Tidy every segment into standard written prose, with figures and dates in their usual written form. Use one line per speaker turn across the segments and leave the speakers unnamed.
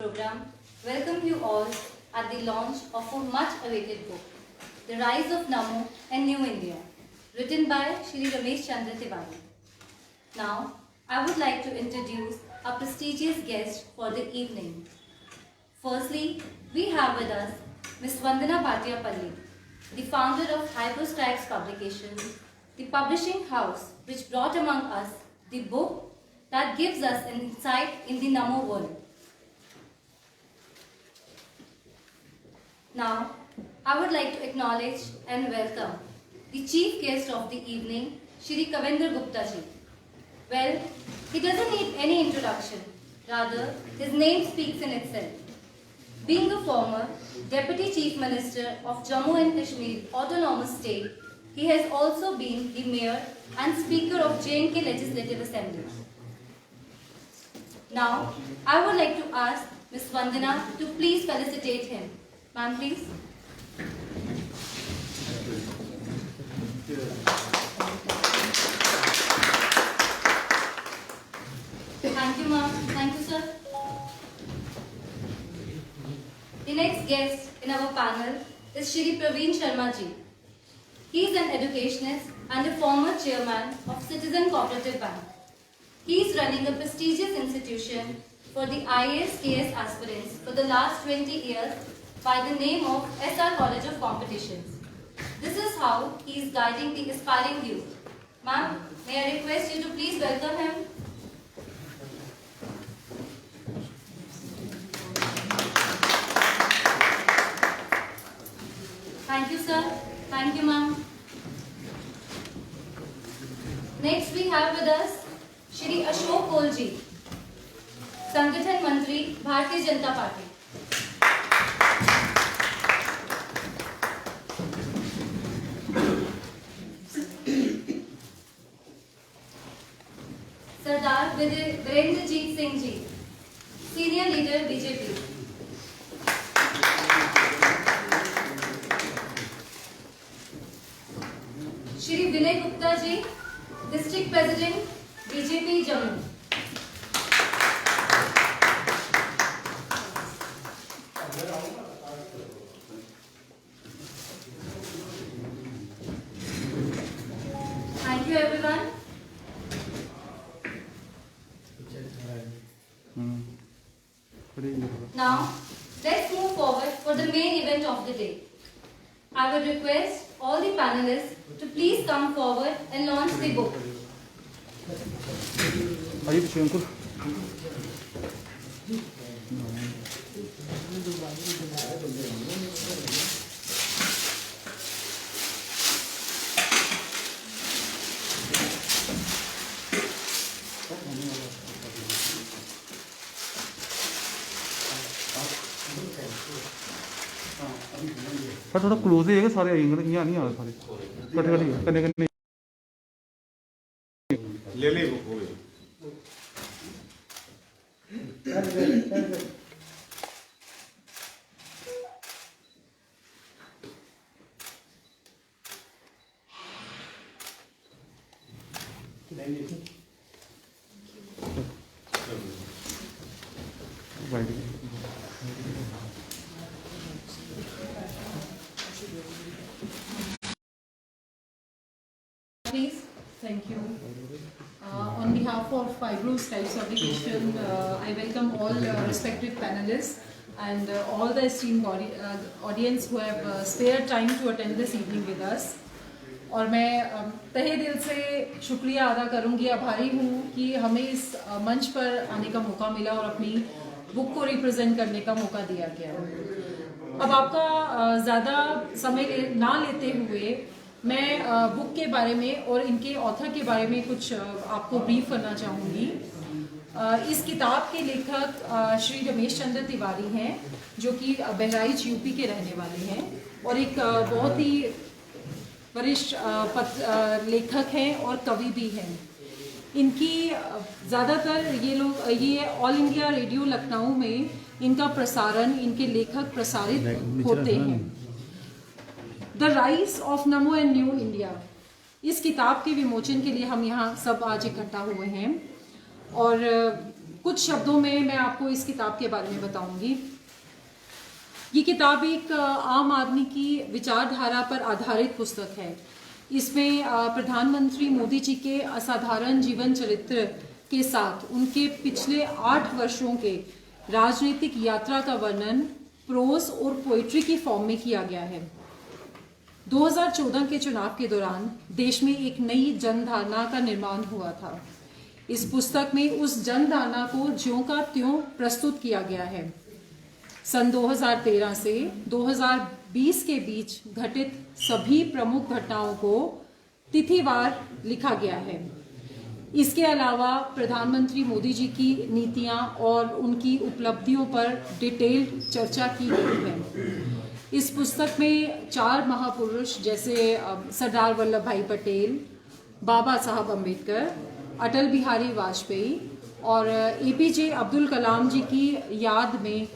program, welcome you all at the launch of a much-awaited book, The Rise of Namo and New India, written by Shri Ramesh Chandra Tiwari. Now, I would like to introduce our prestigious guest for the evening. Firstly, we have with us Ms. Vandana Bhatia-Palli, the founder of Hyperstrikes Publications, the publishing house which brought among us the book that gives us an insight in the Namo world. Now, I would like to acknowledge and welcome the chief guest of the evening, Shri Kavindra Gupta ji. Well, he doesn't need any introduction. Rather, his name speaks in itself. Being a former Deputy Chief Minister of Jammu and Kashmir Autonomous State, he has also been the Mayor and Speaker of J&K Legislative Assembly. Now, I would like to ask Ms. Vandana to please felicitate him. Ma'am, please. Thank you, ma'am. Thank you, sir. The next guest in our panel is Shri Praveen Sharma ji. He is an educationist and a former chairman of Citizen Cooperative Bank. He is running a prestigious institution for the IAS-KS aspirants for the last 20 years by the name of SR College of Competitions. This is how he is guiding the aspiring youth. Ma'am, may I request you to please welcome him? Thank you, sir. Thank you, ma'am. Next, we have with us Shri Ashok Kol ji, Sangathan Mantri, Bharatiya Janata Party. Sardar Virendrajit Singh ji, Senior Leader BJP. Shri Vinay Gupta ji, District President BJP Jammu. Thank you, everyone. Now, let's move forward for the main event of the day. I would request all the panelists to please come forward and launch the book.
Are you the uncle? पर थोड़ा close है सारे आएंगे यहाँ नहीं आ सारे कटे कटे कने कने
ले ले वो
Please, thank you. On behalf of Hyperstrikes Publication, I welcome all respected panelists and all the esteemed audience who have spared time to attend this evening with us. और मैं तहे दिल से शुक्रिया अदा करूंगी, आभारी हूँ कि हमें इस मंच पर आने का मौका मिला और अपनी बुक को रिप्रेजेंट करने का मौका दिया गया। अब आपका ज़्यादा समय ना लेते हुए मैं बुक के बारे में और इनके ऑथर के बारे में कुछ आपको ब्रीफ करना चाहूँगी। इस किताब के लेखक श्री रमेश चंद्र तिवारी हैं, जो कि बहराइच यूपी के रहने वाले हैं और एक बहुत ही वरिष्ठ लेखक हैं और कवि भी हैं। इनकी ज़्यादातर ये ऑल इंडिया रेडियो लखनऊ में इनका प्रसारण, इनके लेखक प्रसारित होते हैं। The rise of NaMo and new India, इस किताब के विमोचन के लिए हम यहाँ सब आज इकट्ठा हुए हैं और कुछ शब्दों में मैं आपको इस किताब के बारे में बताऊंगी। ये किताब एक आम आदमी की विचारधारा पर आधारित पुस्तक है। इसमें प्रधानमंत्री मोदी जी के असाधारण जीवन चरित्र के साथ उनके पिछले 8 वर्षों के राजनीतिक यात्रा का वर्णन प्रोज और पोइट्री की फॉर्म में किया गया है। 2014 के चुनाव के दौरान देश में एक नई जनधारणा का निर्माण हुआ था। इस पुस्तक में उस जनधारणा को ज्यों का त्यों प्रस्तुत किया गया है। सन 2013 से 2020 के बीच घटित सभी प्रमुख घटनाओं को तिथिवार लिखा गया है। इसके अलावा प्रधानमंत्री मोदी जी की नीतियां और उनकी उपलब्धियों पर डिटेल्ड चर्चा की गई है। इस पुस्तक में 4 महापुरुष जैसे सरदार वल्लभ भाई पटेल, बाबा साहब अम्बेडकर, अटल बिहारी वाजपेयी और APJ अब्दुल कलाम जी की याद में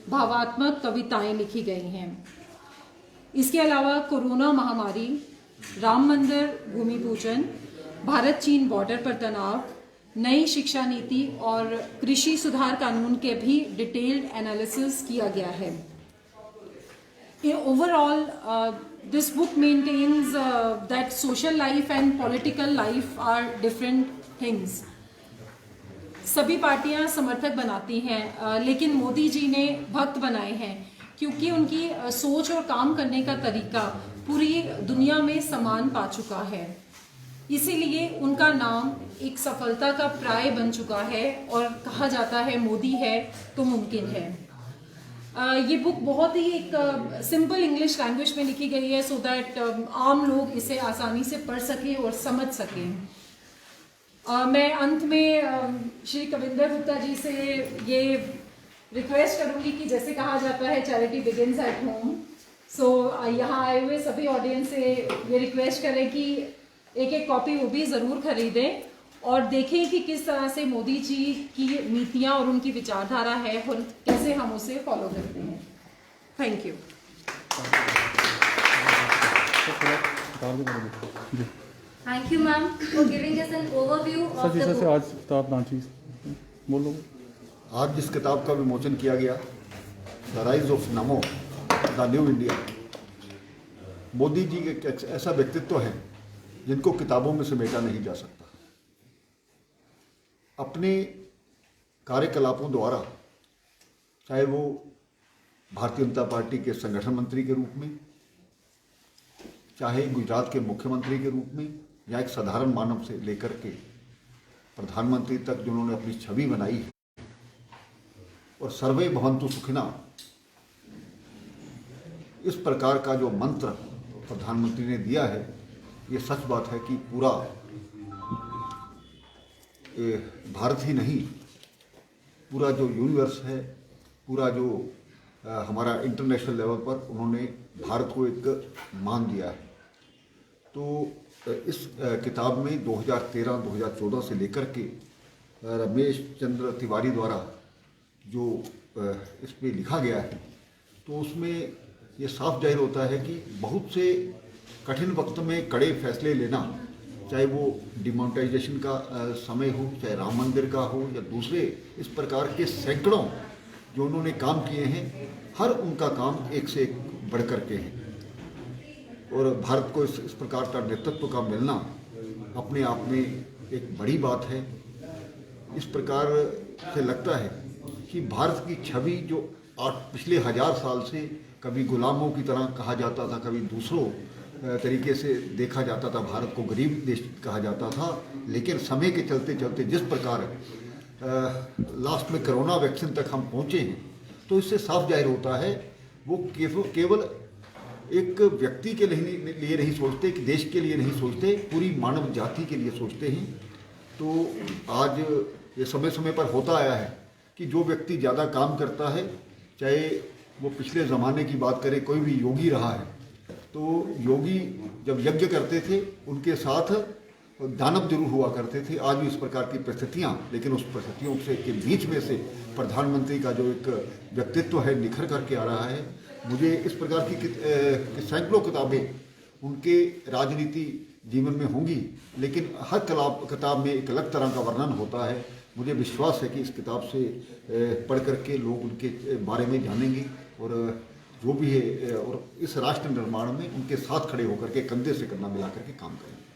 भावात्मक कविताएं लिखी गई हैं। इसके अलावा कोरोना महामारी, राम मंदिर भूमि पूजन, भारत चीन बॉर्डर पर तनाव, नई शिक्षा नीति और कृषि सुधार कानून के भी डिटेल्ड एनालिसिस किया गया है। Overall, this book maintains that social life and political life are different things. सभी पार्टियां समर्थक बनाती हैं, लेकिन मोदी जी ने भक्त बनाए हैं क्योंकि उनकी सोच और काम करने का तरीका पूरी दुनिया में सम्मान पा चुका है। इसीलिए उनका नाम एक सफलता का प्राय बन चुका है और कहा जाता है मोदी है तो मुमकिन है। ये बुक बहुत ही एक सिंपल इंग्लिश लैंग्वेज में लिखी गई है सो दैट आम लोग इसे आसानी से पढ़ सकें और समझ सकें। मैं अंत में श्री कविंदर गुप्ता जी से ये रिक्वेस्ट करूंगी कि जैसे कहा जाता है चैरिटी बिगिंस एट होम, सो यहाँ आए हुए सभी ऑडियंस से ये रिक्वेस्ट करें कि एक कॉपी वो भी ज़रूर खरीदें और देखें कि किस तरह से मोदी जी की नीतियाँ और उनकी विचारधारा है और कैसे हम उसे फॉलो करते हैं। Thank you.
Thank you, ma'am, for giving us an overview of the book.
आज किताब नाची बोलो।
आज जिस किताब का विमोचन किया गया, the rise of NaMo, the new India, Modi ji एक ऐसा व्यक्तित्व है जिनको किताबों में समेटा नहीं जा सकता। अपने कार्यकलापों द्वारा, चाहे वो भारतीय जनता पार्टी के संगठन मंत्री के रूप में, चाहे गुजरात के मुख्यमंत्री के रूप में, या एक साधारण मानव से लेकर के प्रधानमंत्री तक जो उन्होंने अपनी छवि बनाई है, और सर्वे भवन्तु सुखिना इस प्रकार का जो मंत्र प्रधानमंत्री ने दिया है, ये सच बात है कि पूरा भारत ही नहीं, पूरा जो यूनिवर्स है, पूरा जो हमारा इंटरनेशनल लेवल पर उन्होंने भारत को एक मान दिया है। तो इस किताब में 2013-2014 से लेकर के रमेश चंद्र तिवारी द्वारा जो इस पे लिखा गया है, तो उसमें ये साफ जाहिर होता है कि बहुत से कठिन वक्त में कड़े फैसले लेना, चाहे वो डिमोनेटाइजेशन का समय हो, चाहे राम मंदिर का हो, या दूसरे इस प्रकार के सैकड़ों जो उन्होंने काम किए हैं, हर उनका काम एक से एक बढ़ कर के है। और भारत को इस प्रकार का नेतृत्व का मिलना अपने आप में एक बड़ी बात है। इस प्रकार से लगता है कि भारत की छवि जो पिछले 1000 साल से कभी गुलामों की तरह कहा जाता था, कभी दूसरों तरीके से देखा जाता था, भारत को गरीब देश कहा जाता था, लेकिन समय के चलते चलते जिस प्रकार लास्ट में कोरोना वैक्सीन तक हम पहुँचे हैं, तो इससे साफ जाहिर होता है वो केवल एक व्यक्ति के लिए नहीं सोचते, कि देश के लिए नहीं सोचते, पूरी मानव जाति के लिए सोचते हैं। तो आज ये समय समय पर होता आया है कि जो व्यक्ति ज़्यादा काम करता है, चाहे वो पिछले ज़माने की बात करें, कोई भी योगी रहा है, तो योगी जब यज्ञ करते थे उनके साथ दानव जरूर हुआ करते थे। आज भी इस प्रकार की परिस्थितियाँ, लेकिन उस परिस्थितियों से के बीच में से प्रधानमंत्री का जो एक व्यक्तित्व है निखर करके आ रहा है। मुझे इस प्रकार की सैकड़ों किताबें उनके राजनीति जीवन में होंगी, लेकिन हर किताब में एक अलग तरह का वर्णन होता है। मुझे विश्वास है कि इस किताब से पढ़ करके लोग उनके बारे में जानेंगे और जो भी है और इस राष्ट्र निर्माण में उनके साथ खड़े होकर के कंधे से कंधा मिला करके काम करेंगे।